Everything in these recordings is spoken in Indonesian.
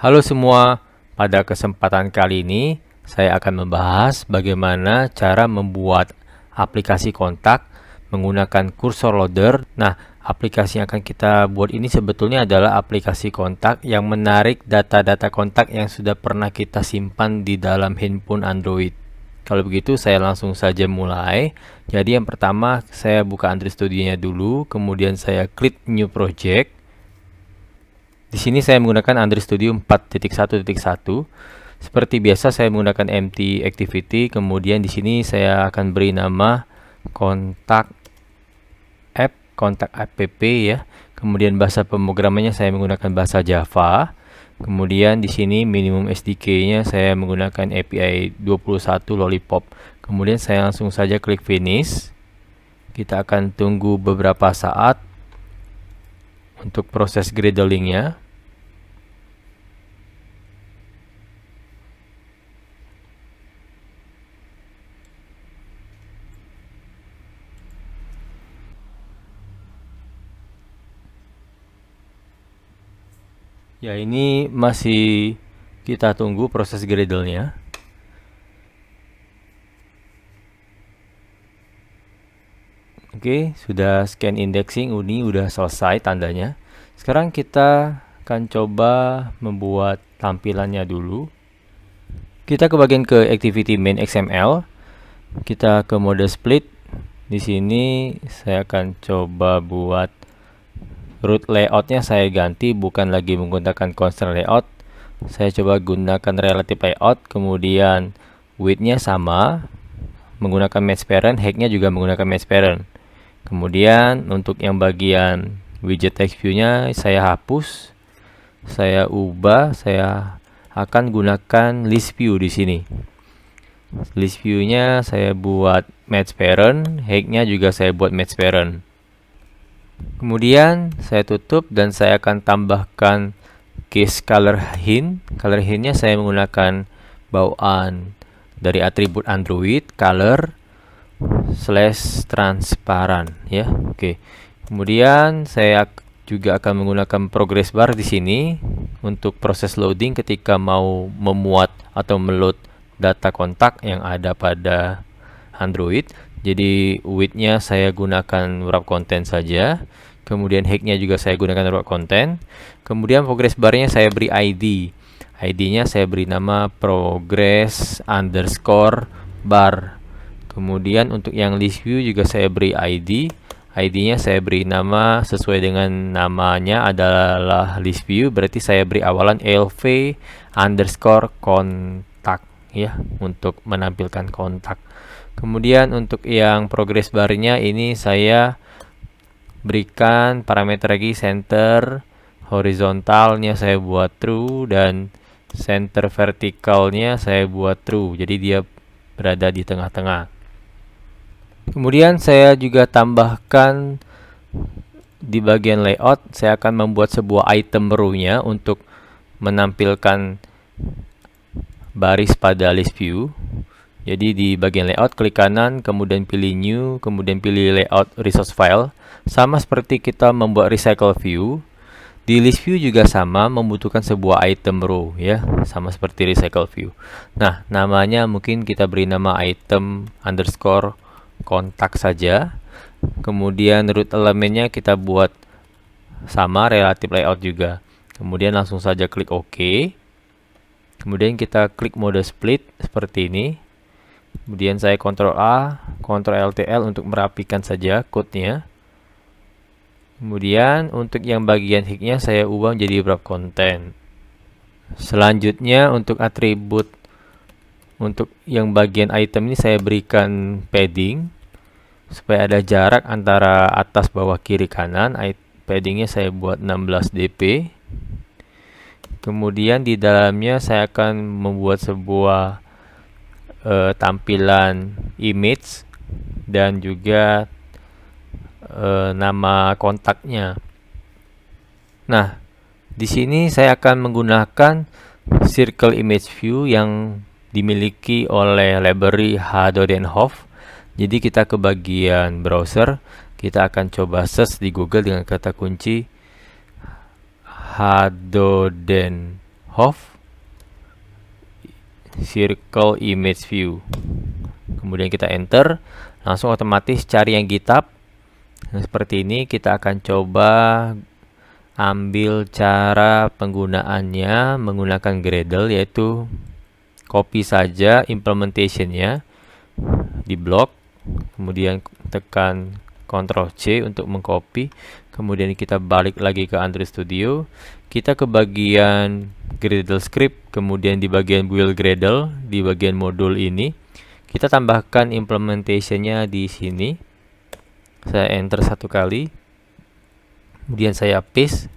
Halo semua, pada kesempatan kali ini saya akan membahas bagaimana cara membuat aplikasi kontak menggunakan cursor loader. Nah, aplikasi yang akan kita buat ini sebetulnya adalah aplikasi kontak yang menarik data-data kontak yang sudah pernah kita simpan di dalam handphone Android. Kalau begitu saya langsung saja mulai. Jadi yang pertama saya buka Android Studio-nya dulu, kemudian saya klik New Project. Di sini saya menggunakan Android Studio 4.1.1. Seperti biasa saya menggunakan empty activity, kemudian di sini saya akan beri nama kontak app ya. Kemudian bahasa pemrogramannya saya menggunakan bahasa Java. Kemudian di sini minimum SDK-nya saya menggunakan API 21 Lollipop. Kemudian saya langsung saja klik finish. Kita akan tunggu beberapa saat untuk proses gradle-nya. Ya, ini masih kita tunggu proses gradle-nya. Oke, sudah scan indexing, ini udah selesai tandanya. Sekarang kita akan coba membuat tampilannya dulu. Kita ke bagian ke activity main XML. Kita ke mode split. Di sini saya akan coba buat root layoutnya saya ganti, bukan lagi menggunakan constant layout. Saya coba gunakan relative layout, kemudian width-nya sama, menggunakan match parent, height-nya juga menggunakan match parent. Kemudian untuk yang bagian widget text view-nya saya hapus, saya ubah, saya akan gunakan list view di sini. List view-nya saya buat match parent, height-nya juga saya buat match parent. Kemudian saya tutup dan saya akan tambahkan case color hint. Color hint-nya saya menggunakan bawaan dari atribut Android color /transparan ya. Oke. Kemudian saya juga akan menggunakan progress bar di sini untuk proses loading ketika mau memuat atau meload data kontak yang ada pada Android. Jadi width-nya saya gunakan wrap content saja. Kemudian height-nya juga saya gunakan wrap content. Kemudian progress bar-nya saya beri ID. ID-nya saya beri nama progress_bar. Kemudian untuk yang list view juga saya beri ID. ID-nya saya beri nama sesuai dengan namanya adalah list view, berarti saya beri awalan LV_kontak ya untuk menampilkan kontak. Kemudian untuk yang progress bar-nya ini saya berikan parameter lagi center horizontalnya saya buat true dan center vertikalnya saya buat true. Jadi dia berada di tengah-tengah. Kemudian saya juga tambahkan di bagian layout, saya akan membuat sebuah item row-nya untuk menampilkan baris pada list view. Jadi di bagian layout klik kanan, kemudian pilih new, kemudian pilih layout resource file. Sama seperti kita membuat recycle view, di list view juga sama, membutuhkan sebuah item row ya, sama seperti recycle view. Nah, namanya mungkin kita beri nama item_kontak saja. Kemudian root elemennya kita buat sama, relative layout juga. Kemudian langsung saja klik OK. Kemudian kita klik mode split seperti ini. Kemudian saya Ctrl A, Ctrl LTL untuk merapikan saja code-nya. Kemudian untuk yang bagian height-nya saya ubah menjadi wrap content. Selanjutnya untuk atribut untuk yang bagian item ini saya berikan padding supaya ada jarak antara atas, bawah, kiri, kanan. Paddingnya saya buat 16 dp. Kemudian di dalamnya saya akan membuat sebuah tampilan image dan juga nama kontaknya. Nah, di sini saya akan menggunakan circle image view yang dimiliki oleh library Hadodenhof. Jadi kita ke bagian browser, kita akan coba search di Google dengan kata kunci Hadodenhof Hoff circle image view. Kemudian kita enter, langsung otomatis cari yang GitHub. Nah, seperti ini kita akan coba ambil cara penggunaannya menggunakan Gradle, yaitu copy saja implementationnya di blok, kemudian tekan Ctrl C untuk mengcopy, kemudian kita balik lagi ke Android Studio, kita ke bagian Gradle script, kemudian di bagian build Gradle, di bagian modul ini kita tambahkan implementationnya di sini. Saya enter satu kali, kemudian saya paste,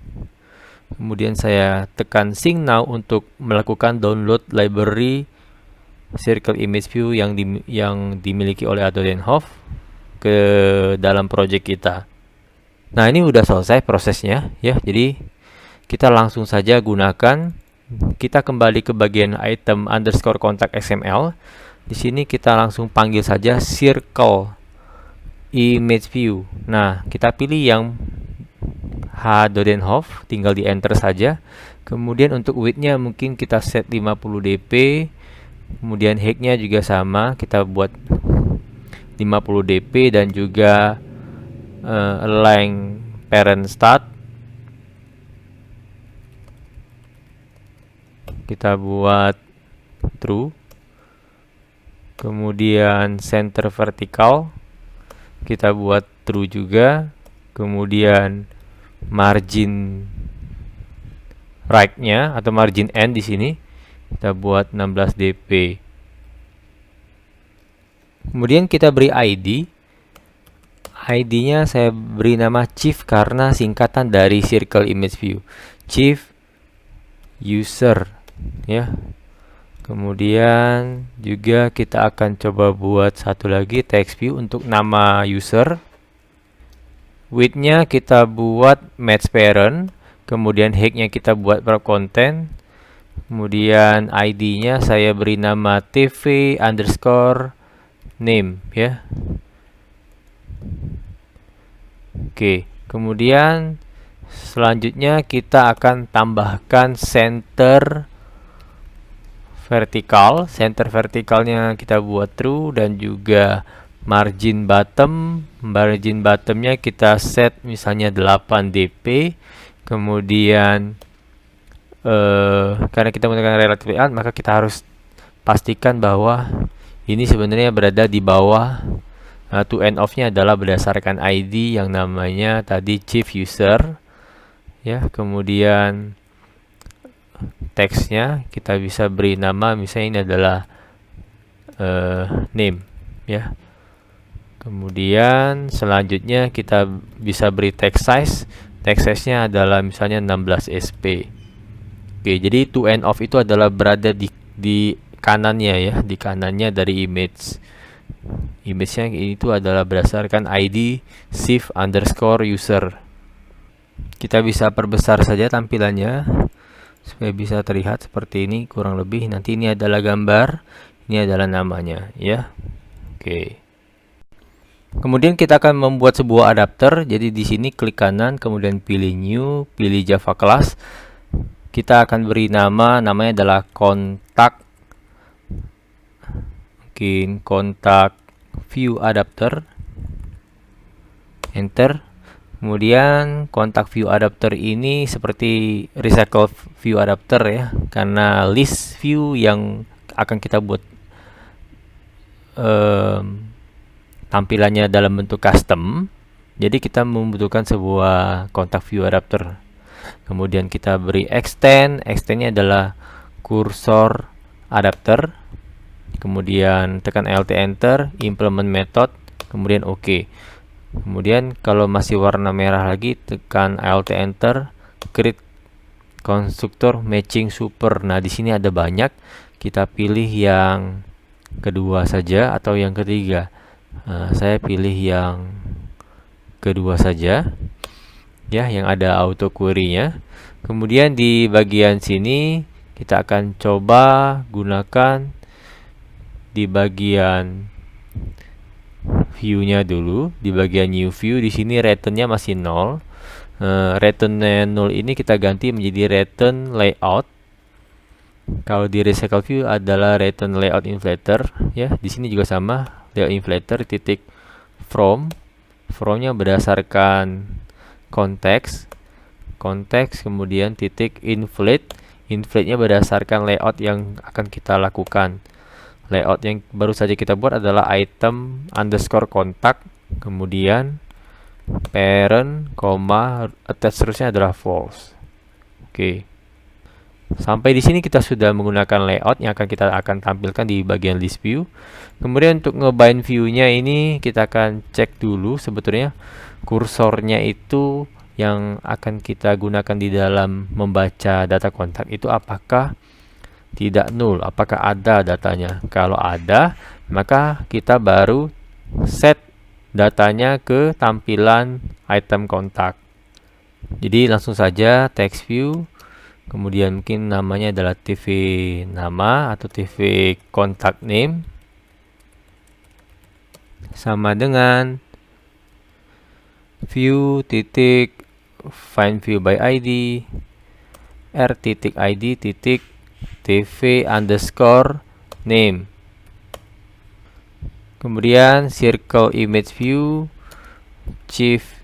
kemudian saya tekan sync now untuk melakukan download library circle image view yang dimiliki oleh Adobe Hoff ke dalam project kita. Nah, ini udah selesai prosesnya ya. Jadi kita langsung saja gunakan. Kita kembali ke bagian item underscore contact XML. Di sini kita langsung panggil saja circle image view. Nah, kita pilih yang Adobe Hoff, tinggal di enter saja. Kemudian untuk width-nya mungkin kita set 50 dp. Kemudian height-nya juga sama, kita buat 50 dp dan juga align parent start kita buat true. Kemudian center vertical kita buat true juga. Kemudian margin right-nya atau margin end di sini kita buat 16 dp. Kemudian kita beri ID. ID-nya saya beri nama Chief karena singkatan dari Circle Image View. Chief User ya. Kemudian juga kita akan coba buat satu lagi text view untuk nama user. Width-nya kita buat match parent. Kemudian height-nya kita buat wrap content. Kemudian ID-nya saya beri nama tv underscore name ya. Oke, kemudian selanjutnya kita akan tambahkan center vertikal. Center vertikalnya kita buat true dan juga margin bottom. Margin bottomnya kita set misalnya 8 dp. Kemudian karena kita menggunakan relative layout, maka kita harus pastikan bahwa ini sebenarnya berada di bawah. To end of-nya adalah berdasarkan ID yang namanya tadi Chief User ya. Kemudian teksnya kita bisa beri nama, misalnya ini adalah name ya. Kemudian selanjutnya kita bisa beri text size. Text size-nya adalah misalnya 16 sp. Oke, jadi to end of itu adalah berada di kanannya ya, di kanannya dari image. Image-nya itu adalah berdasarkan ID Chief underscore user. Kita bisa perbesar saja tampilannya supaya bisa terlihat seperti ini kurang lebih. Nanti ini adalah gambar, ini adalah namanya ya. Oke. Kemudian kita akan membuat sebuah adapter. Jadi di sini klik kanan, kemudian pilih new, pilih Java class. Kita akan beri namanya adalah kontak. Mungkin kontak view adapter. Enter. Kemudian kontak view adapter ini seperti recycle view adapter ya, karena list view yang akan kita buat tampilannya dalam bentuk custom. Jadi kita membutuhkan sebuah kontak view adapter. Kemudian kita beri extend-nya adalah cursor adapter. Kemudian tekan Alt enter, implement method, kemudian OK. Kemudian kalau masih warna merah lagi, tekan Alt enter, create constructor matching super. Nah, di sini ada banyak. Kita pilih yang kedua saja atau yang ketiga. Saya pilih yang kedua saja. Ya, yang ada auto query-nya. Kemudian di bagian sini kita akan coba gunakan di bagian view-nya dulu. Di bagian new view di sini return-nya masih 0. Return-nya 0 ini kita ganti menjadi return layout. Kalau di recycle view adalah return layout inflator, ya. Di sini juga sama, layout inflator titik fromnya berdasarkan konteks, kemudian titik inflate-nya berdasarkan layout yang akan kita lakukan. Layout yang baru saja kita buat adalah item underscore kontak, kemudian parent, attach seterusnya adalah false. Oke. Sampai di sini kita sudah menggunakan layout yang kita akan tampilkan di bagian list view. Kemudian untuk ngebind view-nya ini kita akan cek dulu sebetulnya kursornya itu yang akan kita gunakan di dalam membaca data kontak itu apakah tidak null, apakah ada datanya. Kalau ada, maka kita baru set datanya ke tampilan item kontak. Jadi langsung saja text view, kemudian mungkin namanya adalah TV nama atau TV kontak name sama dengan view titik find view by ID r titik ID titik TV underscore name. Kemudian circle image view chief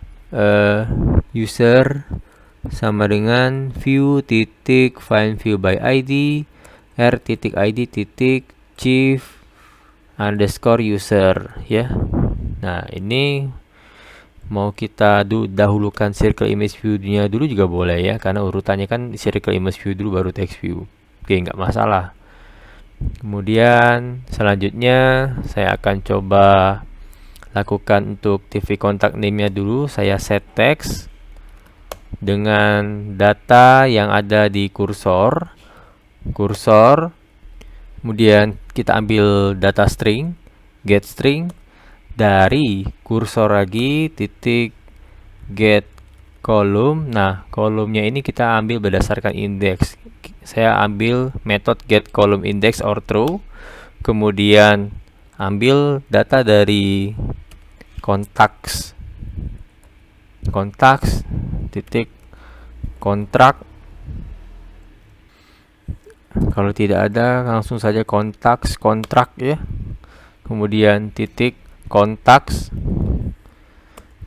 user sama dengan view titik find view by ID r titik ID titik chief underscore user, ya. Nah, ini mau kita dahulukan circle image view-nya dulu juga boleh, ya, karena urutannya kan circle image view dulu baru text view. Oke, nggak masalah. Kemudian selanjutnya saya akan coba lakukan untuk TV kontak name-nya dulu. Saya set text dengan data yang ada di kursor. Kemudian kita ambil data string, get string dari kursor lagi titik get kolom. Nah, kolomnya ini kita ambil berdasarkan index. Saya ambil metode get column index or true, kemudian ambil data dari contacts titik contract. Kalau tidak ada langsung saja contract, ya. Kemudian titik contacts,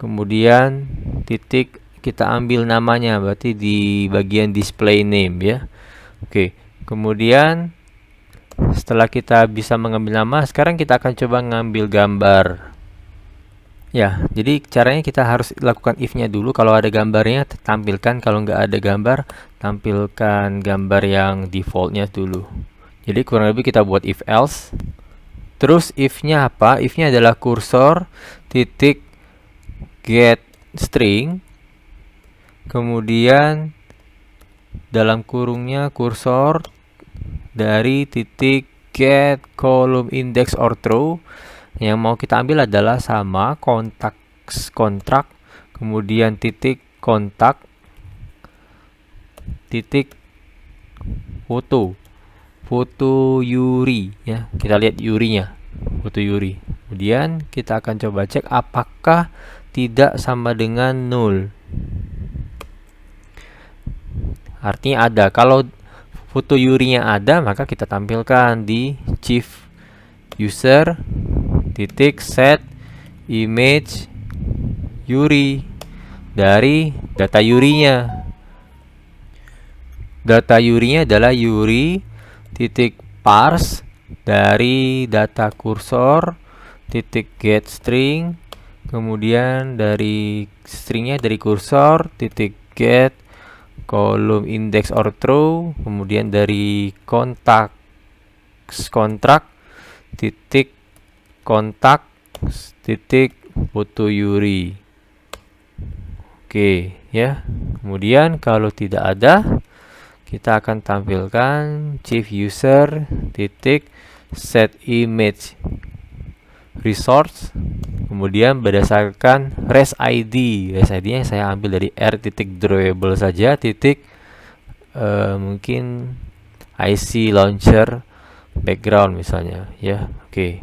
kemudian titik kita ambil namanya, berarti di bagian display name, ya. Oke, kemudian setelah kita bisa mengambil nama, sekarang kita akan coba ngambil gambar. Ya, jadi caranya kita harus lakukan if-nya dulu. Kalau ada gambarnya, tampilkan. Kalau nggak ada gambar, tampilkan gambar yang defaultnya dulu. Jadi kurang lebih kita buat if else. Terus if-nya apa? If-nya adalah kursor titik get string, kemudian dalam kurungnya kursor dari titik get column index or true. Yang mau kita ambil adalah sama contract, kemudian titik kontak titik foto Yuri, ya. Kita lihat Yurinya, foto Yuri. Kemudian kita akan coba cek apakah tidak sama dengan null. Artinya ada. Kalau foto Yurinya ada, maka kita tampilkan di chief user titik set image Yuri dari data Yurinya. Data Yurinya adalah Yuri titik parse dari data kursor titik get string, kemudian dari stringnya dari kursor titik get kolom index or true, kemudian dari contract titik kontak titik foto Yuri. Oke, ya. Kemudian kalau tidak ada, kita akan tampilkan chief user titik set image resource, kemudian berdasarkan res ID-nya saya ambil dari r titik drawable saja titik mungkin IC launcher background misalnya, ya. Oke.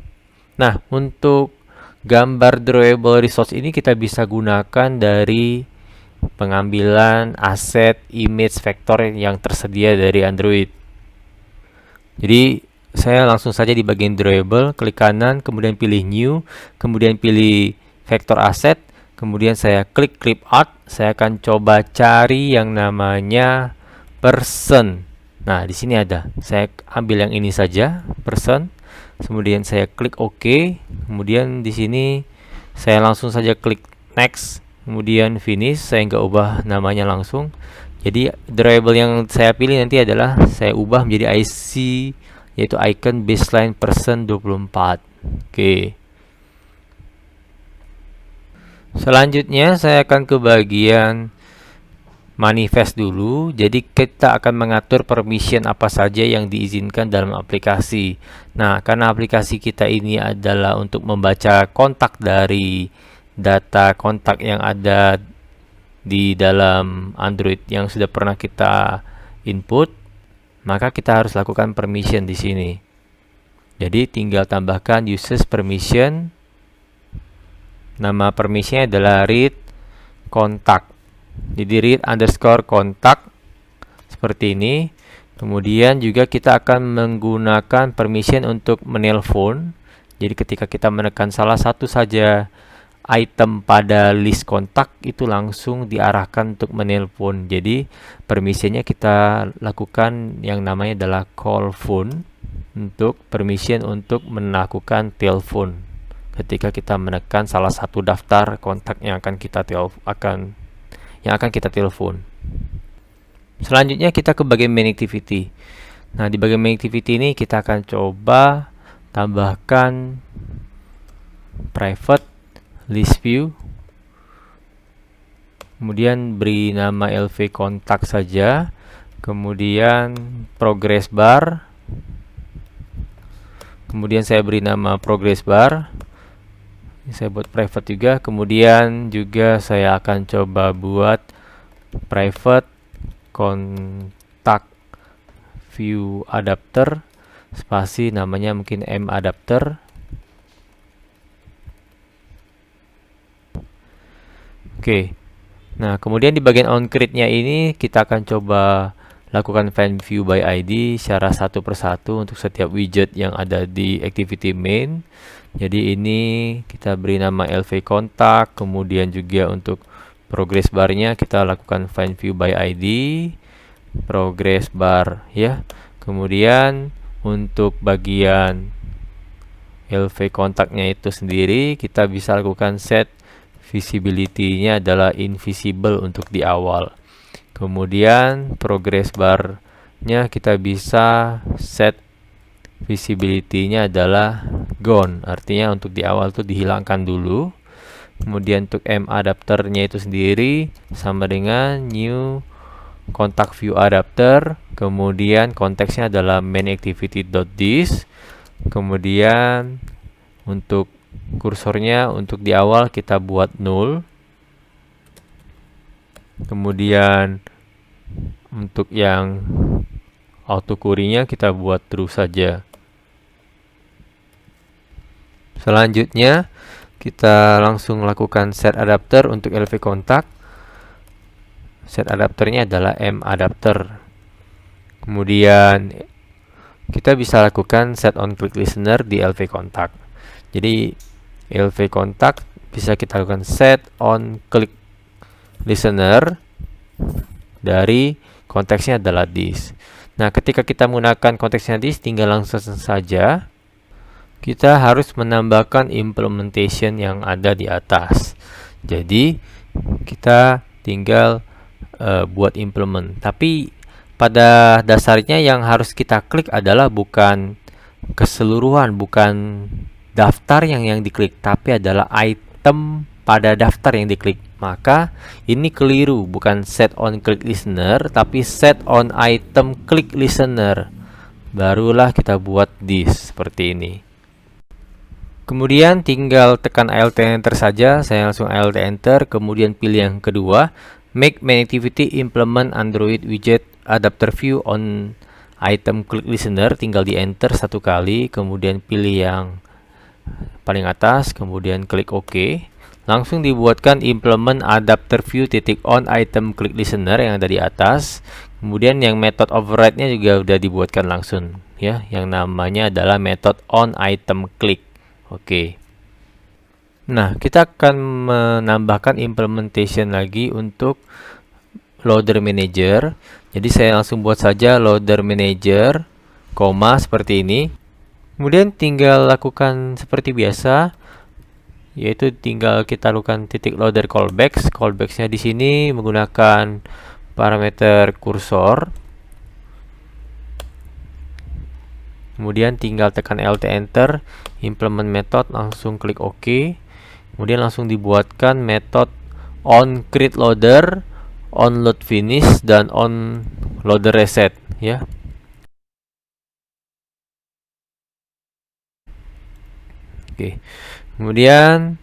Nah, untuk gambar drawable resource ini kita bisa gunakan dari pengambilan aset image vector yang tersedia dari Android. Jadi saya langsung saja di bagian drawable, klik kanan, kemudian pilih new, kemudian pilih vector asset, kemudian saya klik clip art. Saya akan coba cari yang namanya person. Nah, di sini ada. Saya ambil yang ini saja, person. Kemudian saya klik OK. Kemudian di sini saya langsung saja klik next, kemudian finish. Saya nggak ubah namanya langsung. Jadi drawable yang saya pilih nanti adalah saya ubah menjadi IC, yaitu icon baseline person 24. Oke. Selanjutnya saya akan ke bagian manifest dulu. Jadi kita akan mengatur permission apa saja yang diizinkan dalam aplikasi. Nah, karena aplikasi kita ini adalah untuk membaca kontak dari data kontak yang ada di dalam Android yang sudah pernah kita input, maka kita harus lakukan permission di sini. Jadi tinggal tambahkan users permission. Nama permissionnya adalah read contact. Jadi read underscore contact seperti ini. Kemudian juga kita akan menggunakan permission untuk menelpon. Jadi ketika kita menekan salah satu saja item pada list kontak, itu langsung diarahkan untuk menelpon. Jadi permissionnya kita lakukan yang namanya adalah call phone, untuk permission untuk melakukan telepon ketika kita menekan salah satu daftar kontak yang akan kita telepon. Selanjutnya kita ke bagian main activity. Nah, di bagian main activity ini kita akan coba tambahkan private list view, kemudian beri nama LV kontak saja, kemudian progress bar, kemudian saya beri nama progress bar, saya buat private juga. Kemudian juga saya akan coba buat private contact view adapter, spasi namanya mungkin M adapter. Oke. Nah, kemudian di bagian onCreate-nya ini kita akan coba lakukan find view by ID secara satu persatu untuk setiap widget yang ada di activity main. Jadi ini kita beri nama LV kontak, kemudian juga untuk progress bar-nya kita lakukan find view by ID, progress bar ya. Kemudian untuk bagian LV kontaknya itu sendiri kita bisa lakukan set visibility-nya adalah invisible untuk di awal. Kemudian progress bar-nya kita bisa set visibility-nya adalah gone, artinya untuk di awal tuh dihilangkan dulu. Kemudian untuk M adapter-nya itu sendiri sama dengan new contact view adapter. Kemudian konteksnya adalah main activity.this. Kemudian untuk kursornya untuk di awal kita buat 0. Kemudian untuk yang auto query-nya kita buat true saja. Selanjutnya kita langsung lakukan set adapter untuk LV kontak. Set adapternya adalah M adapter. Kemudian kita bisa lakukan set on click listener di LV kontak. Jadi LV kontak bisa kita lakukan set on click listener dari konteksnya adalah this. Nah, ketika kita menggunakan konteksnya this, tinggal langsung saja kita harus menambahkan implementation yang ada di atas. Jadi kita tinggal buat implement. Tapi pada dasarnya yang harus kita klik adalah bukan keseluruhan, bukan daftar yang diklik, tapi adalah item pada daftar yang diklik. Maka ini keliru, bukan set on click listener, tapi set on item click listener. Barulah kita buat this seperti ini. Kemudian tinggal tekan Alt Enter saja. Saya langsung Alt Enter, kemudian pilih yang kedua, make main activity implement Android widget adapter view on item click listener. Tinggal di Enter satu kali, kemudian pilih yang paling atas, kemudian klik OK. Langsung dibuatkan implement adapter view titik on item click listener yang ada di atas. Kemudian yang method override-nya juga sudah dibuatkan langsung. ya, yang namanya adalah method onItemClick. Oke. Nah, kita akan menambahkan implementation lagi untuk loader manager. Jadi saya langsung buat saja loader manager, koma seperti ini. Kemudian tinggal lakukan seperti biasa, yaitu tinggal kita lakukan titik loader callbacks. Callbacksnya di sini menggunakan parameter kursor. Kemudian tinggal tekan Alt Enter, implement method, langsung klik OK. Kemudian langsung dibuatkan metode onCreateLoader, onLoadFinish, dan onLoaderReset, ya. Oke. Kemudian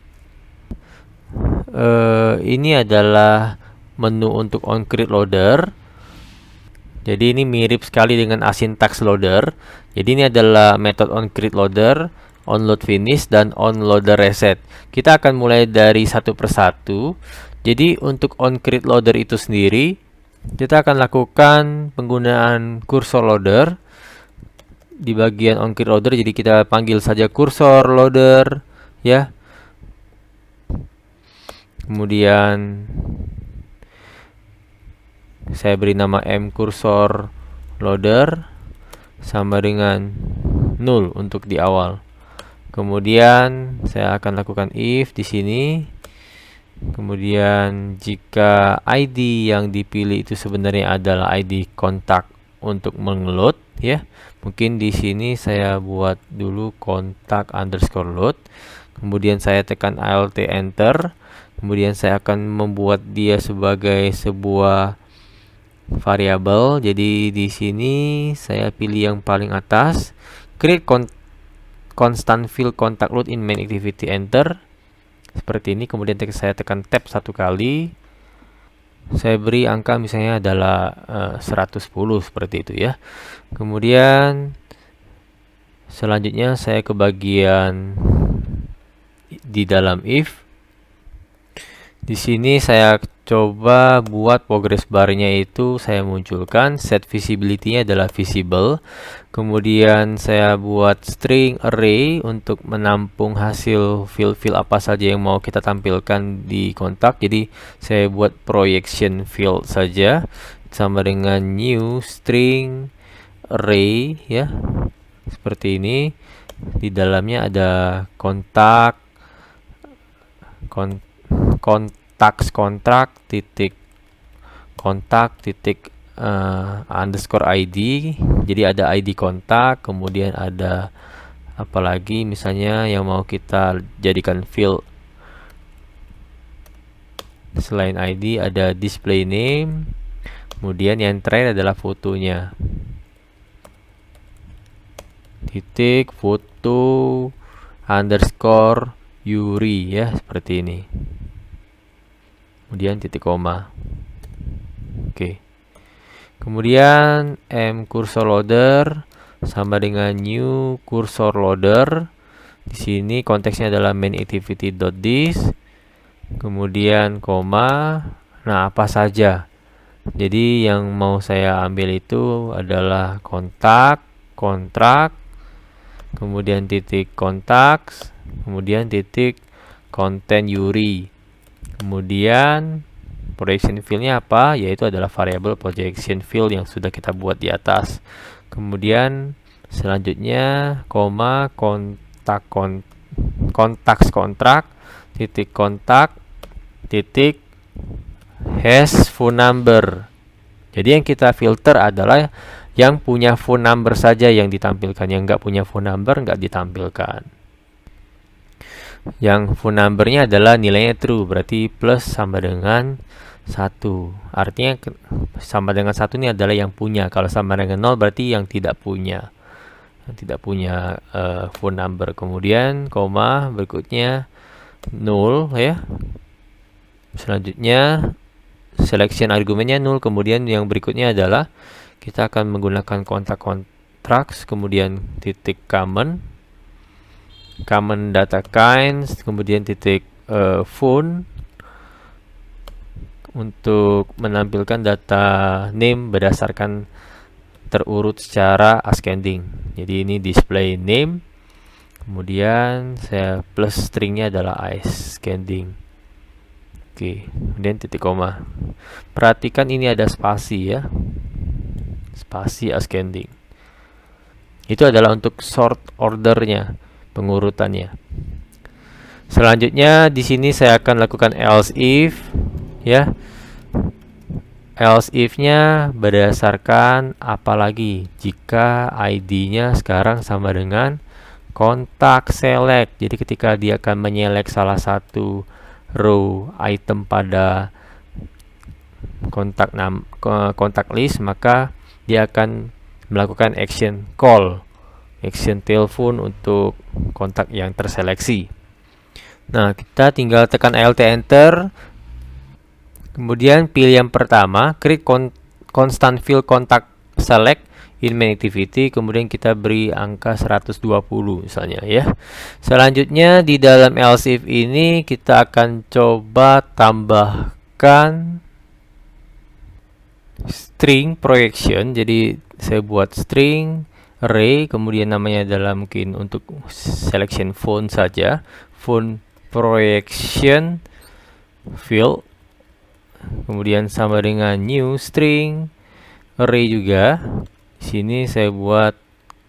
ini adalah menu untuk onCreateLoader. Jadi ini mirip sekali dengan asyntax loader. Jadi ini adalah metode onCreateLoader, onLoadFinish, dan onLoaderReset. Kita akan mulai dari satu persatu. Jadi untuk onCreateLoader itu sendiri, kita akan lakukan penggunaan cursor loader di bagian onCreateLoader. Jadi kita panggil saja cursor loader, ya. Kemudian saya beri nama mCursor loader sama dengan 0 untuk di awal. Kemudian saya akan lakukan if di sini. Kemudian jika ID yang dipilih itu sebenarnya adalah ID kontak untuk mengeload, ya. Mungkin di sini saya buat dulu kontak underscore load. Kemudian saya tekan Alt Enter. Kemudian saya akan membuat dia sebagai sebuah variabel. Jadi di sini saya pilih yang paling atas, create constant field contact load in main activity, enter. Seperti ini. Kemudian saya tekan tab satu kali. Saya beri angka misalnya adalah 110 seperti itu, ya. Kemudian selanjutnya saya ke bagian di dalam if. Di sini saya coba buat progress bar-nya itu saya munculkan, set visibility-nya adalah visible. Kemudian saya buat string array untuk menampung hasil field-field apa saja yang mau kita tampilkan di kontak. Jadi saya buat projection field saja sama dengan new string array, ya. Seperti ini. Di dalamnya ada kontak kontrak titik kontak titik underscore ID. Jadi ada ID kontak, kemudian ada apalagi misalnya yang mau kita jadikan field selain ID, ada display name. Kemudian yang terakhir adalah fotonya, titik foto underscore Yuri, ya, seperti ini. Kemudian titik koma. Oke. Kemudian mCursor loader sama dengan new cursor loader. Di sini konteksnya adalah main activity.this. Kemudian koma. Nah, apa saja. Jadi yang mau saya ambil itu adalah kontak, kontrak, kemudian titik kontaks, kemudian titik konten Yuri. Kemudian projection field-nya apa? Yaitu adalah variabel projection field yang sudah kita buat di atas. Kemudian selanjutnya koma kontaks kontrak titik kontak titik hash phone number. Jadi yang kita filter adalah yang punya phone number saja yang ditampilkan, yang nggak punya phone number nggak ditampilkan. Yang phone numbernya adalah nilainya true, berarti plus sama dengan 1. Artinya sama dengan 1 ini adalah yang punya. Kalau sama dengan 0 berarti yang tidak punya. Yang tidak punya phone number. Kemudian koma berikutnya 0, ya. Selanjutnya selection argumennya 0. Kemudian yang berikutnya adalah kita akan menggunakan kontak contracts, kemudian titik common data kinds, kemudian titik phone untuk menampilkan data name berdasarkan terurut secara ascending. Jadi ini display name, kemudian saya plus stringnya adalah ascending. Oke, kemudian titik koma. Perhatikan ini ada spasi ya, spasi ascending. Itu adalah untuk sort ordernya, pengurutannya. Selanjutnya di sini saya akan lakukan else if ya. Else if-nya berdasarkan apa lagi? Jika ID-nya sekarang sama dengan kontak select. Jadi ketika dia akan menyelect salah satu row item pada kontak list, maka dia akan melakukan action call, action telepon untuk kontak yang terseleksi. Nah, kita tinggal tekan Alt Enter, kemudian pilih yang pertama, create constant field contact select in main activity, kemudian kita beri angka 120 misalnya ya. Selanjutnya di dalam else if ini kita akan coba tambahkan string projection. Jadi saya buat string array, kemudian namanya adalah mungkin untuk selection font saja, font projection field, kemudian sama dengan new string array juga. Di sini saya buat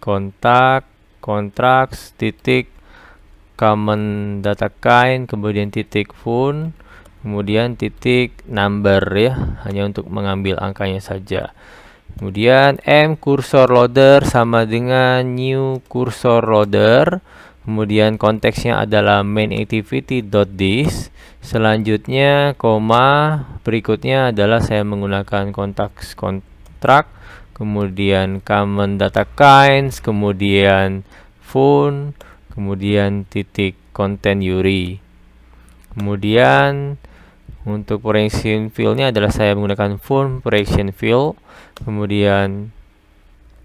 kontak contracts titik common data kind, kemudian titik font, kemudian titik number ya, hanya untuk mengambil angkanya saja. Kemudian m cursor loader sama dengan new cursor loader, kemudian konteksnya adalah main activity.this. Selanjutnya koma, berikutnya adalah saya menggunakan kontaks contract, kemudian common data kinds, kemudian font, kemudian titik content URI. Kemudian untuk projection field-nya adalah saya menggunakan font projection field. Kemudian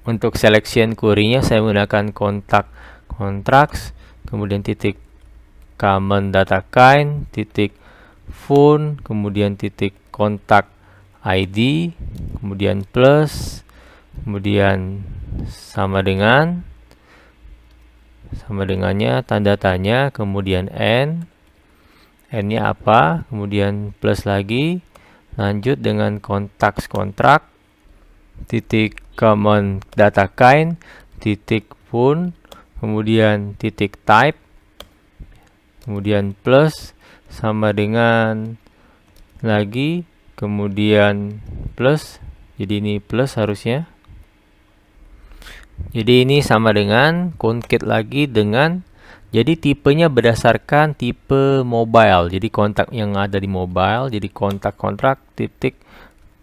untuk selection query-nya saya menggunakan kontak contracts, kemudian titik common data kind, titik font, kemudian titik kontak ID, kemudian plus, kemudian sama dengannya tanda tanya, kemudian n-nya apa, kemudian plus lagi, lanjut dengan kontaks kontrak, titik common data kind, titik font, kemudian titik type, kemudian plus sama dengan lagi, kemudian plus. Jadi ini plus harusnya. Jadi ini sama dengan concat lagi dengan, jadi tipenya berdasarkan tipe mobile. Jadi kontak yang ada di mobile, jadi kontak kontrak titik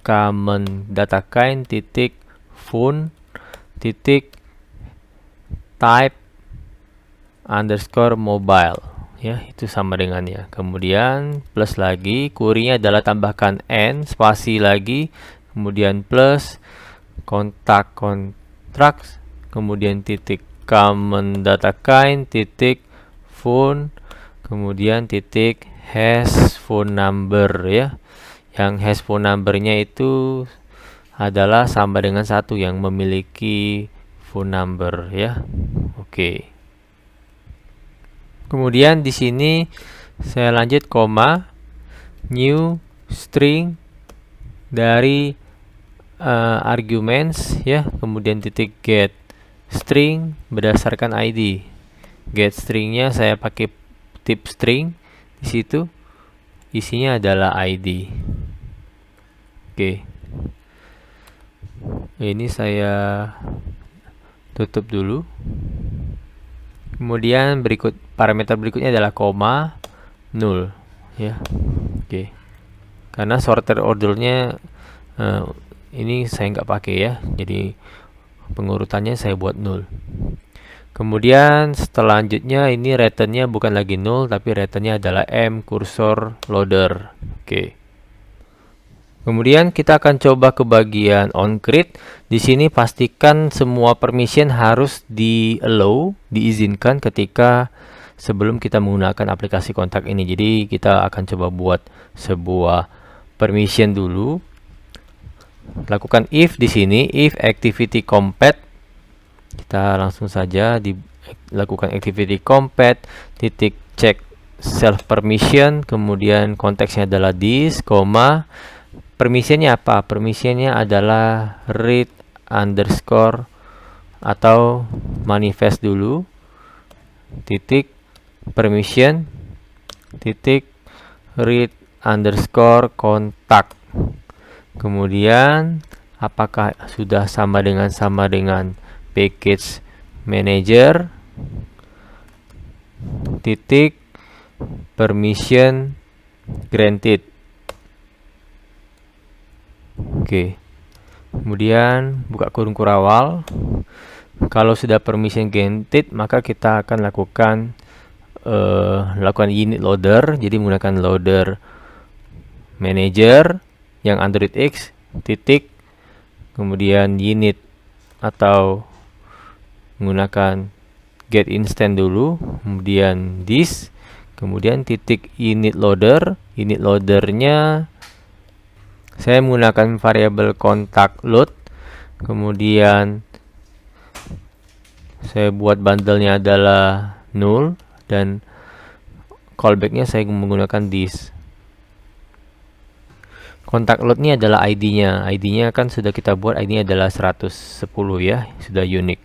common data kind titik font titik type underscore mobile ya, itu sama dengannya. Kemudian plus lagi, query-nya adalah tambahkan n spasi lagi, kemudian plus kontak contracts, kemudian titik common data kind titik font, kemudian titik hash phone number ya, yang hash phone number-nya itu adalah sama dengan satu yang memiliki phone number ya. Oke. Kemudian di sini saya lanjut koma new string dari arguments ya, kemudian titik get string berdasarkan ID. Get stringnya saya pakai tip string, di situ isinya adalah ID. Oke. Ini saya tutup dulu. Kemudian parameter berikutnya adalah koma 0 ya. Oke. Karena sorter ordernya ini saya nggak pakai ya, jadi pengurutannya saya buat 0. Kemudian selanjutnya ini returnnya bukan lagi 0, tapi returnnya adalah m cursor loader. Oke. Kemudian kita akan coba ke bagian onCreate. Di sini pastikan semua permission harus diizinkan ketika sebelum kita menggunakan aplikasi kontak ini. Jadi kita akan coba buat sebuah permission dulu. lakukan if di sini, if activity compat. Kita langsung saja lakukan activity compat titik check self permission, kemudian konteksnya adalah this, permissionnya apa? Permissionnya adalah read underscore atau manifest dulu, titik permission titik read underscore kontak. Kemudian apakah sudah sama dengan package manager titik permission granted. Oke. Kemudian buka kurung kurawal. Kalau sudah permission granted, maka kita akan lakukan unit loader. Jadi menggunakan loader manager yang Android X titik, kemudian unit atau menggunakan get instant dulu, kemudian this, kemudian titik unit loader. Unit loadernya saya menggunakan variabel kontak load, kemudian saya buat bundle-nya adalah null dan callback-nya saya menggunakan this. Kontak load-nya adalah ID-nya. ID-nya kan sudah kita buat, ID-nya adalah 110 ya, sudah unik.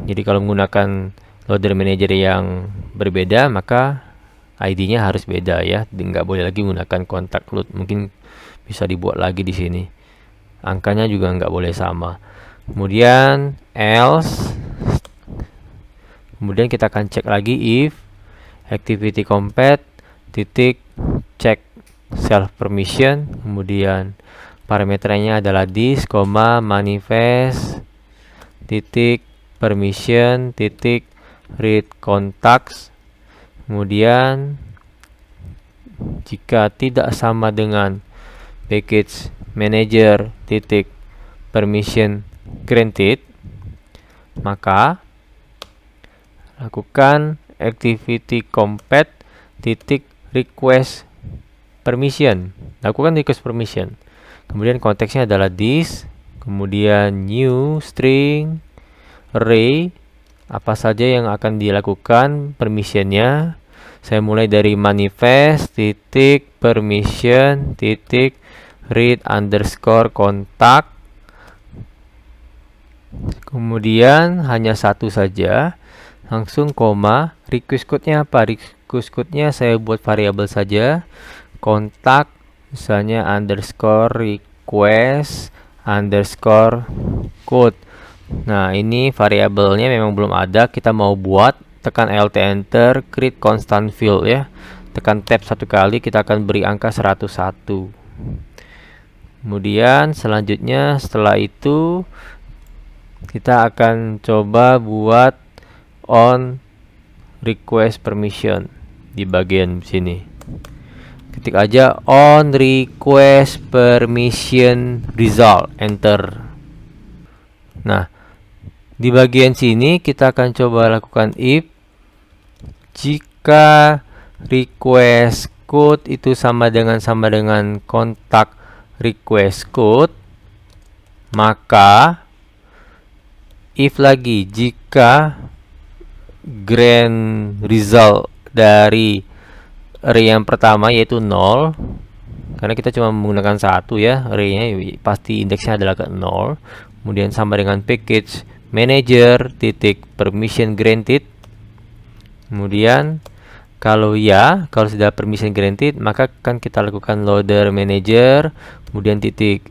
Jadi kalau menggunakan loader manager yang berbeda, maka ID-nya harus beda ya. Nggak boleh lagi menggunakan kontak load. Mungkin bisa dibuat lagi di sini. Angkanya juga nggak boleh sama. Kemudian else. Kemudian kita akan cek lagi if activity compat titik check self permission, kemudian parameternya adalah this, manifest titik permission titik read contacts. Kemudian jika tidak sama dengan package manager titik permission granted, maka lakukan activity compat titik request permission. Lakukan request permission. Kemudian konteksnya adalah this, kemudian new string array, apa saja yang akan dilakukan permissionnya. Saya mulai dari manifest titik permission titik read underscore kontak. Kemudian hanya satu saja, langsung koma. Request code-nya apa? Request code-nya saya buat variabel saja, kontak, misalnya underscore request underscore code. Nah, ini variabelnya memang belum ada, kita mau buat. Tekan Alt Enter, create constant field ya. Tekan tab satu kali, kita akan beri angka 101. Kemudian selanjutnya setelah itu kita akan coba buat on request permission di bagian sini. Ketik aja on request permission result, enter. Nah, di bagian sini kita akan coba lakukan if jika request code itu sama dengan kontak request code, maka if lagi jika grant result dari array yang pertama yaitu 0, karena kita cuma menggunakan satu ya, array-nya pasti indeksnya adalah ke 0. Kemudian sama dengan package manager titik permission granted. Kemudian kalau sudah permission granted, maka kan kita lakukan loader manager, kemudian titik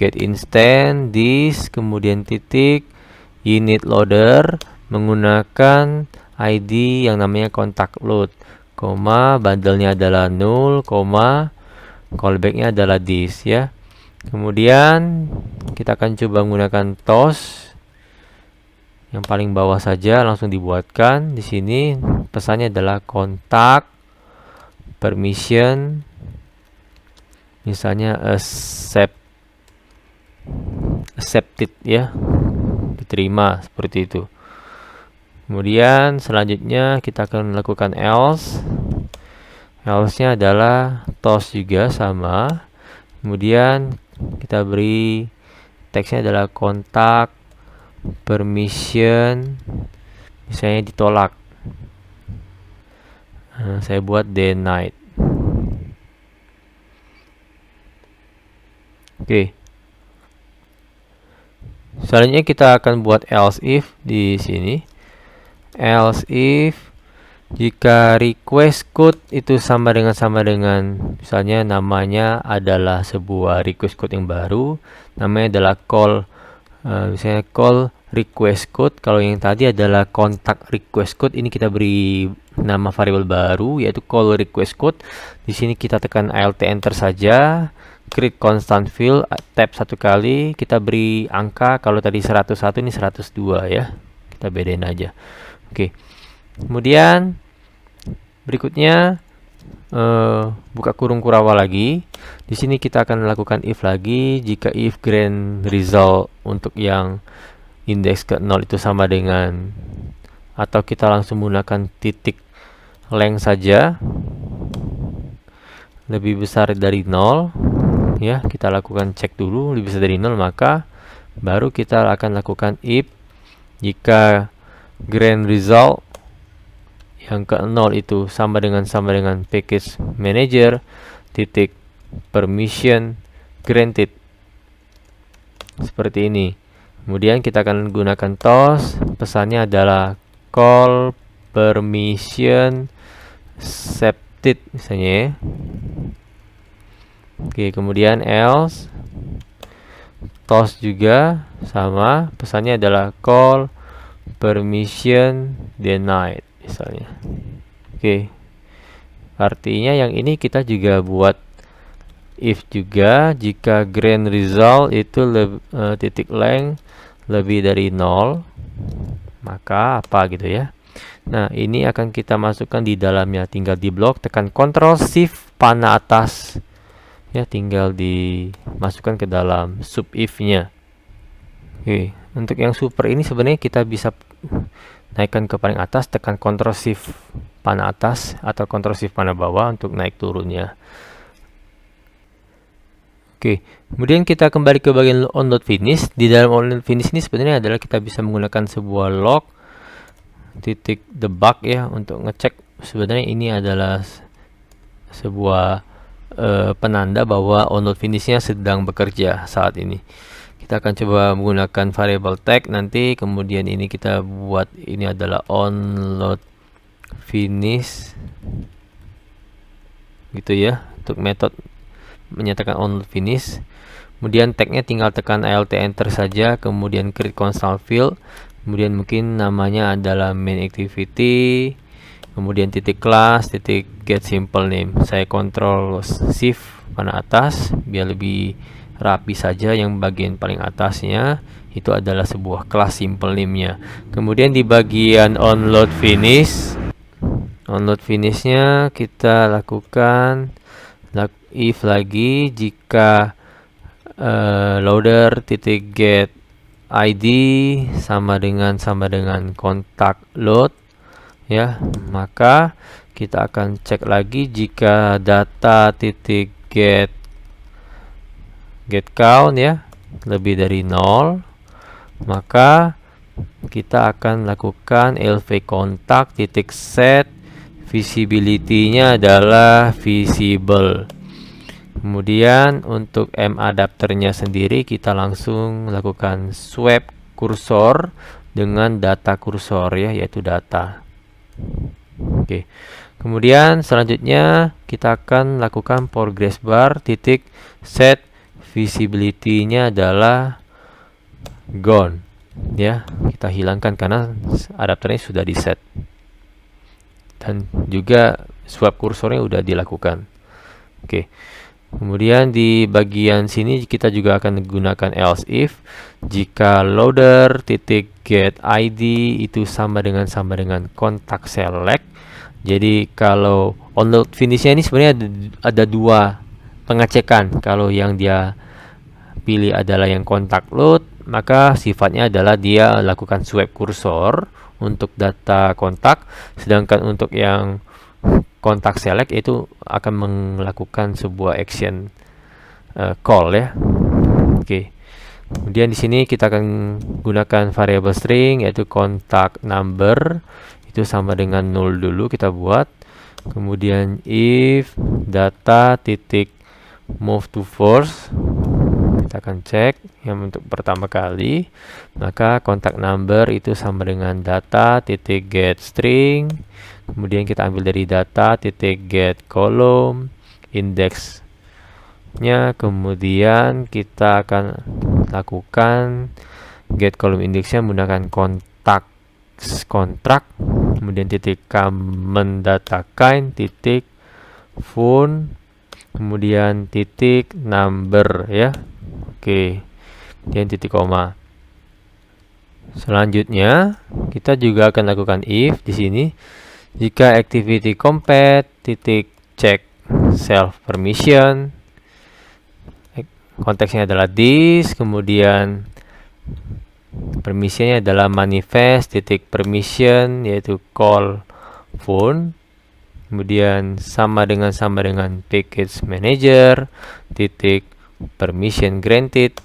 get instant this, kemudian titik unit loader menggunakan ID yang namanya kontak load, bundle-nya adalah null, callback-nya adalah this ya. Kemudian kita akan coba menggunakan toss yang paling bawah saja, langsung dibuatkan. Di sini pesannya adalah kontak permission, misalnya accepted ya, diterima seperti itu. Kemudian selanjutnya kita akan melakukan else. Else-nya adalah toss juga sama. Kemudian kita beri teksnya adalah kontak permission, misalnya ditolak. Saya buat denied. Oke. Selanjutnya kita akan buat else if di sini. Else if jika request code itu sama dengan misalnya namanya adalah sebuah request code yang baru, namanya adalah call misalnya call request code. Kalau yang tadi adalah kontak request code, ini kita beri nama variabel baru yaitu call request code. Di sini kita tekan Alt enter saja, create constant field, tab satu kali, kita beri angka. Kalau tadi 101 ini 102 ya. Kita bedain aja. Oke. Kemudian berikutnya buka kurung kurawa lagi. Di sini kita akan melakukan if lagi. Jika if grand result untuk yang indeks ke 0 itu sama dengan, atau kita langsung menggunakan titik length saja lebih besar dari 0 ya, kita lakukan cek dulu lebih besar dari 0, maka baru kita akan lakukan if jika grand result yang ke 0 itu sama dengan package manager titik permission granted, seperti ini. Kemudian kita akan gunakan toast, pesannya adalah call permission accepted misalnya ya. Oke, kemudian else toast juga sama, pesannya adalah call permission denied misalnya. Oke, artinya yang ini kita juga buat if juga jika grand result itu titik length lebih dari 0, maka apa gitu ya. Nah, ini akan kita masukkan di dalamnya, tinggal di blok, tekan Ctrl Shift panah atas ya, tinggal dimasukkan ke dalam sub if-nya. Oke, untuk yang super ini sebenarnya kita bisa naikkan ke paling atas, tekan Ctrl Shift panah atas atau Ctrl Shift panah bawah untuk naik turunnya. Oke, kemudian kita kembali ke bagian onload finish. Di dalam onload finish ini sebenarnya adalah kita bisa menggunakan sebuah log titik debug ya untuk ngecek sebenarnya ini adalah sebuah penanda bahwa onload finishnya sedang bekerja saat ini. Kita akan coba menggunakan variable tag nanti, kemudian ini kita buat ini adalah onload finish gitu ya, untuk metode menyatakan onload finish. Kemudian tagnya tinggal tekan Alt enter saja, kemudian create constant field, kemudian mungkin namanya adalah main activity, kemudian titik class titik get simple name. Saya Ctrl Shift panah atas biar lebih rapi saja. Yang bagian paling atasnya itu adalah sebuah kelas simple name-nya. Kemudian di bagian onload finishnya kita lakukan if lagi jika loader titik get ID sama dengan kontak load ya, maka kita akan cek lagi jika data titik get count ya lebih dari 0, maka kita akan lakukan lv kontak titik set visibility-nya adalah visible. Kemudian untuk M adapternya sendiri kita langsung lakukan swap kursor dengan data kursor ya, yaitu data. Oke. Kemudian selanjutnya kita akan lakukan progress bar titik set visibility-nya adalah gone ya. Kita hilangkan karena adapternya sudah di set. Dan juga swap kursornya sudah dilakukan. Oke. Kemudian di bagian sini kita juga akan menggunakan else if jika loader titik get ID itu sama dengan kontak select. Jadi kalau onload finishnya ini sebenarnya ada dua pengecekan. Kalau yang dia pilih adalah yang kontak load, maka sifatnya adalah dia lakukan swipe kursor untuk data kontak, sedangkan untuk yang kontak select itu akan melakukan sebuah action call ya. Oke. Kemudian di sini kita akan gunakan variabel string yaitu contact number, itu sama dengan 0 dulu kita buat. Kemudian if data titik move to false, kita akan cek yang untuk pertama kali, maka contact number itu sama dengan data titik get string. Kemudian kita ambil dari data titik get column indexnya, kemudian kita akan lakukan get column indexnya menggunakan kontrak, kemudian titik comment data kind titik phone, kemudian titik number ya. Oke, kemudian titik koma. Selanjutnya kita juga akan lakukan if di sini jika activity complete titik check self permission, konteksnya adalah this, kemudian permissionnya adalah manifest titik permission yaitu call phone, kemudian sama dengan package manager titik permission granted,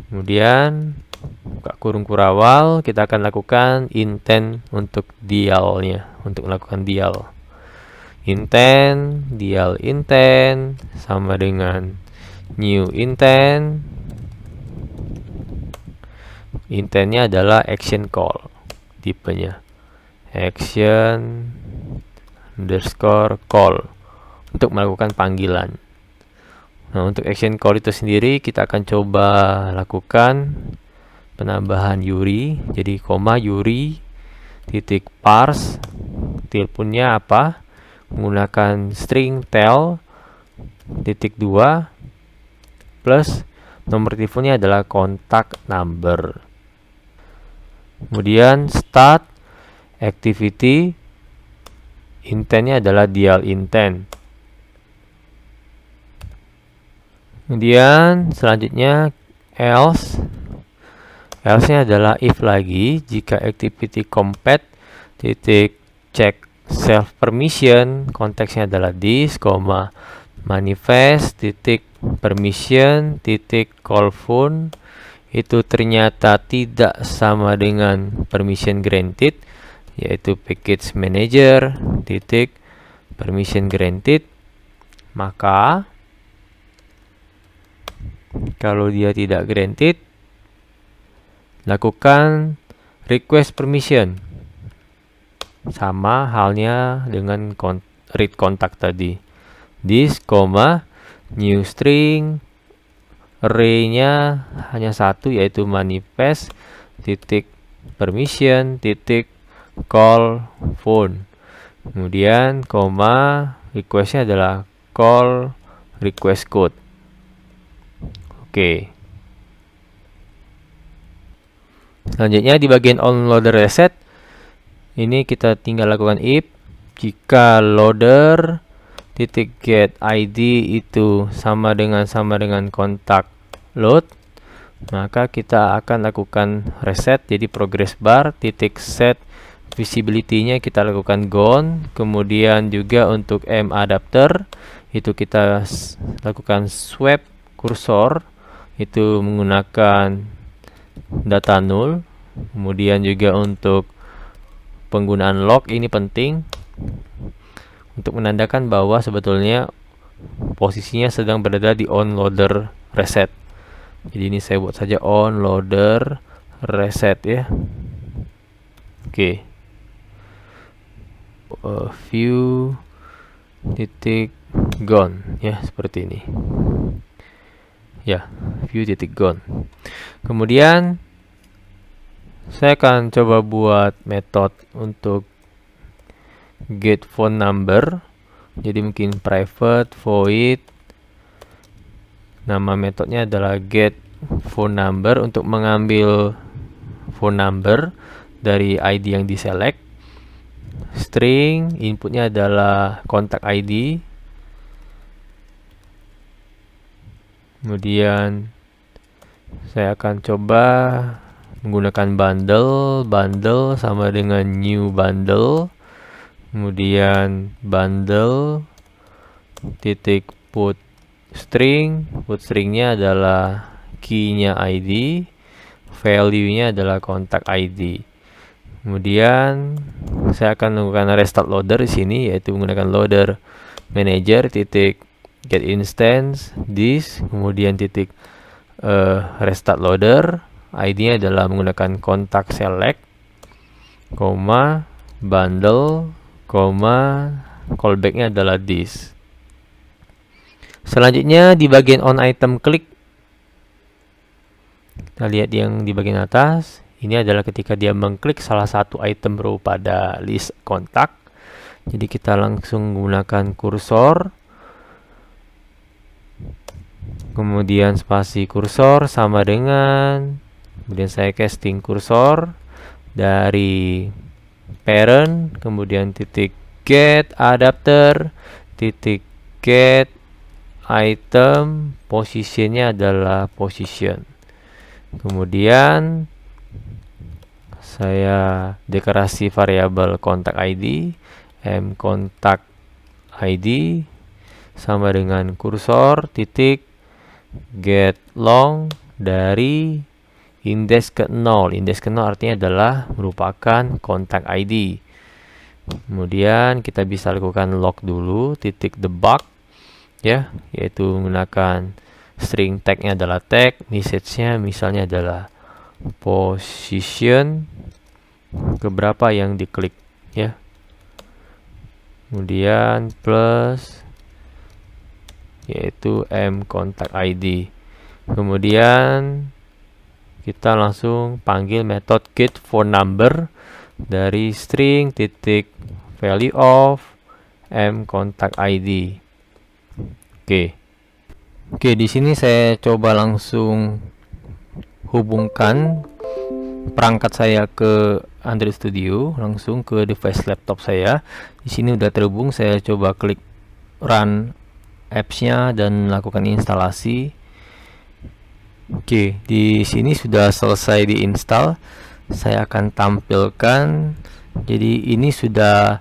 kemudian buka kurung kurawal, kita akan lakukan intent untuk dialnya, untuk melakukan dial intent sama dengan new intentnya adalah action call, tipenya action underscore call untuk melakukan panggilan. Nah, untuk action call itu sendiri kita akan coba lakukan penambahan Yuri, jadi koma Yuri titik parse, teleponnya apa, menggunakan string tel titik 2 plus nomor teleponnya adalah contact number. Kemudian start activity intentnya adalah dial intent. Kemudian selanjutnya else-nya adalah if lagi jika activity complete titik check self permission, konteksnya adalah this, manifest titik permission titik call phone itu ternyata tidak sama dengan permission granted yaitu package manager titik permission granted, maka kalau dia tidak granted lakukan request permission, sama halnya dengan read contact tadi, this, new string, array-nya hanya satu yaitu manifest titik permission titik call phone, kemudian request-nya adalah call request code. Oke. Selanjutnya di bagian onLoader reset ini kita tinggal lakukan if jika loader titik get id itu sama dengan kontak load, maka kita akan lakukan reset, jadi progress bar titik set visibility-nya kita lakukan gone, kemudian juga untuk m adapter itu kita lakukan swipe kursor itu menggunakan data null, kemudian juga untuk penggunaan log ini penting untuk menandakan bahwa sebetulnya posisinya sedang berada di onLoader reset. Jadi ini saya buat saja onLoader reset ya. Oke. View titik gone ya, seperti ini. Ya, view titik gone. Kemudian saya akan coba buat metode untuk get phone number, jadi mungkin private void, nama metodenya adalah get phone number untuk mengambil phone number dari ID yang diselect, string inputnya adalah contact ID, kemudian saya akan coba menggunakan bundle sama dengan new bundle, kemudian bundle titik put string, put stringnya adalah key-nya ID, value-nya adalah kontak ID. Kemudian saya akan menggunakan restart loader di sini, yaitu menggunakan loader manager titik get instance this, kemudian titik restart loader, ID-nya adalah menggunakan kontak select, koma bundle, koma callback-nya adalah this. Selanjutnya di bagian on item klik, kita lihat yang di bagian atas. Ini adalah ketika dia mengklik salah satu item row pada list kontak. Jadi kita langsung menggunakan kursor, kemudian spasi kursor sama dengan, kemudian saya casting kursor dari parent, kemudian titik get adapter, titik get item, positionnya adalah position. Kemudian saya deklarasi variabel kontak ID, mkontak ID sama dengan kursor titik get long dari index ke 0. Index ke 0 artinya adalah merupakan kontak ID. Kemudian kita bisa lakukan log dulu titik debug, ya, yaitu menggunakan string tag-nya adalah tag, message-nya misalnya adalah position keberapa yang diklik, ya. Kemudian plus yaitu mkontak ID. Kemudian kita langsung panggil metode get phone number dari string titik value of mkontak ID. Oke, di sini saya coba langsung hubungkan perangkat saya ke Android Studio, langsung ke device laptop saya. Di sini udah terhubung, saya coba klik run apps-nya dan lakukan instalasi. Oke, di sini sudah selesai diinstal. Saya akan tampilkan. Jadi ini sudah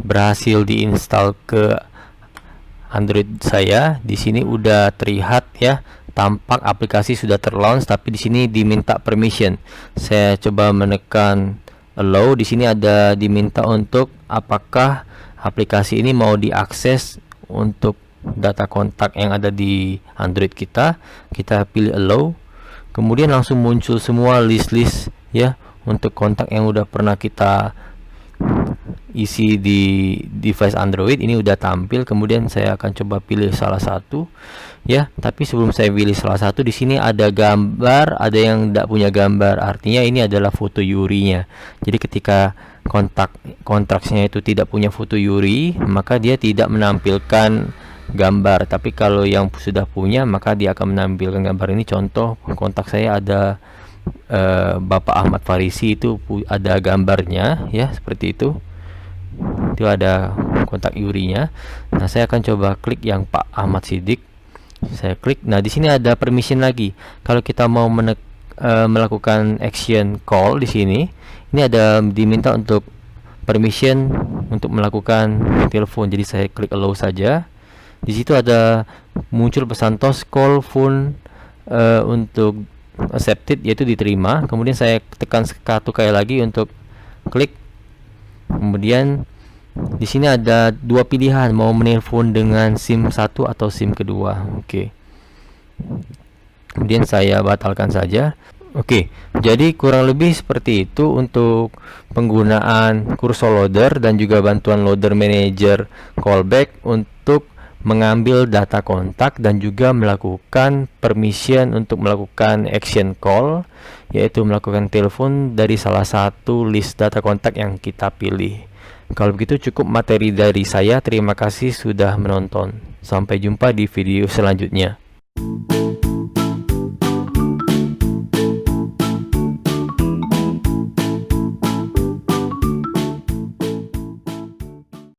berhasil diinstal ke Android saya. Di sini udah terlihat, ya, tampak aplikasi sudah terlaunch, tapi di sini diminta permission. Saya coba menekan allow. Di sini ada diminta untuk apakah aplikasi ini mau diakses untuk data kontak yang ada di Android kita. Kita pilih allow. Kemudian langsung muncul semua list-list, ya, untuk kontak yang udah pernah kita isi di device Android. Ini udah tampil. Kemudian saya akan coba pilih salah satu, ya. Tapi sebelum saya pilih salah satu, di sini ada gambar, ada yang tidak punya gambar. Artinya ini adalah foto Yuri-nya. Jadi ketika kontraksnya itu tidak punya foto Yuri, maka dia tidak menampilkan gambar. Tapi kalau yang sudah punya, maka dia akan menampilkan gambar. Ini contoh kontak saya ada Bapak Ahmad Farisi, itu ada gambarnya, ya, seperti itu. Itu ada kontak Yuri-nya. Nah, saya akan coba klik yang Pak Ahmad Sidik. Saya klik. Nah, di sini ada permission lagi. Kalau kita mau melakukan action call di sini, ini ada diminta untuk permission untuk melakukan telepon. Jadi saya klik allow saja. Di situ ada muncul pesan toast call phone untuk accepted, yaitu diterima. Kemudian saya tekan satu kali lagi untuk klik. Kemudian di sini ada dua pilihan, mau menelpon dengan SIM 1 atau SIM kedua. Oke. Kemudian saya batalkan saja. Oke, jadi kurang lebih seperti itu untuk penggunaan kursor loader dan juga bantuan loader manager callback untuk mengambil data kontak dan juga melakukan permission untuk melakukan action call, yaitu melakukan telepon dari salah satu list data kontak yang kita pilih. Kalau begitu cukup materi dari saya. Terima kasih sudah menonton. Sampai jumpa di video selanjutnya.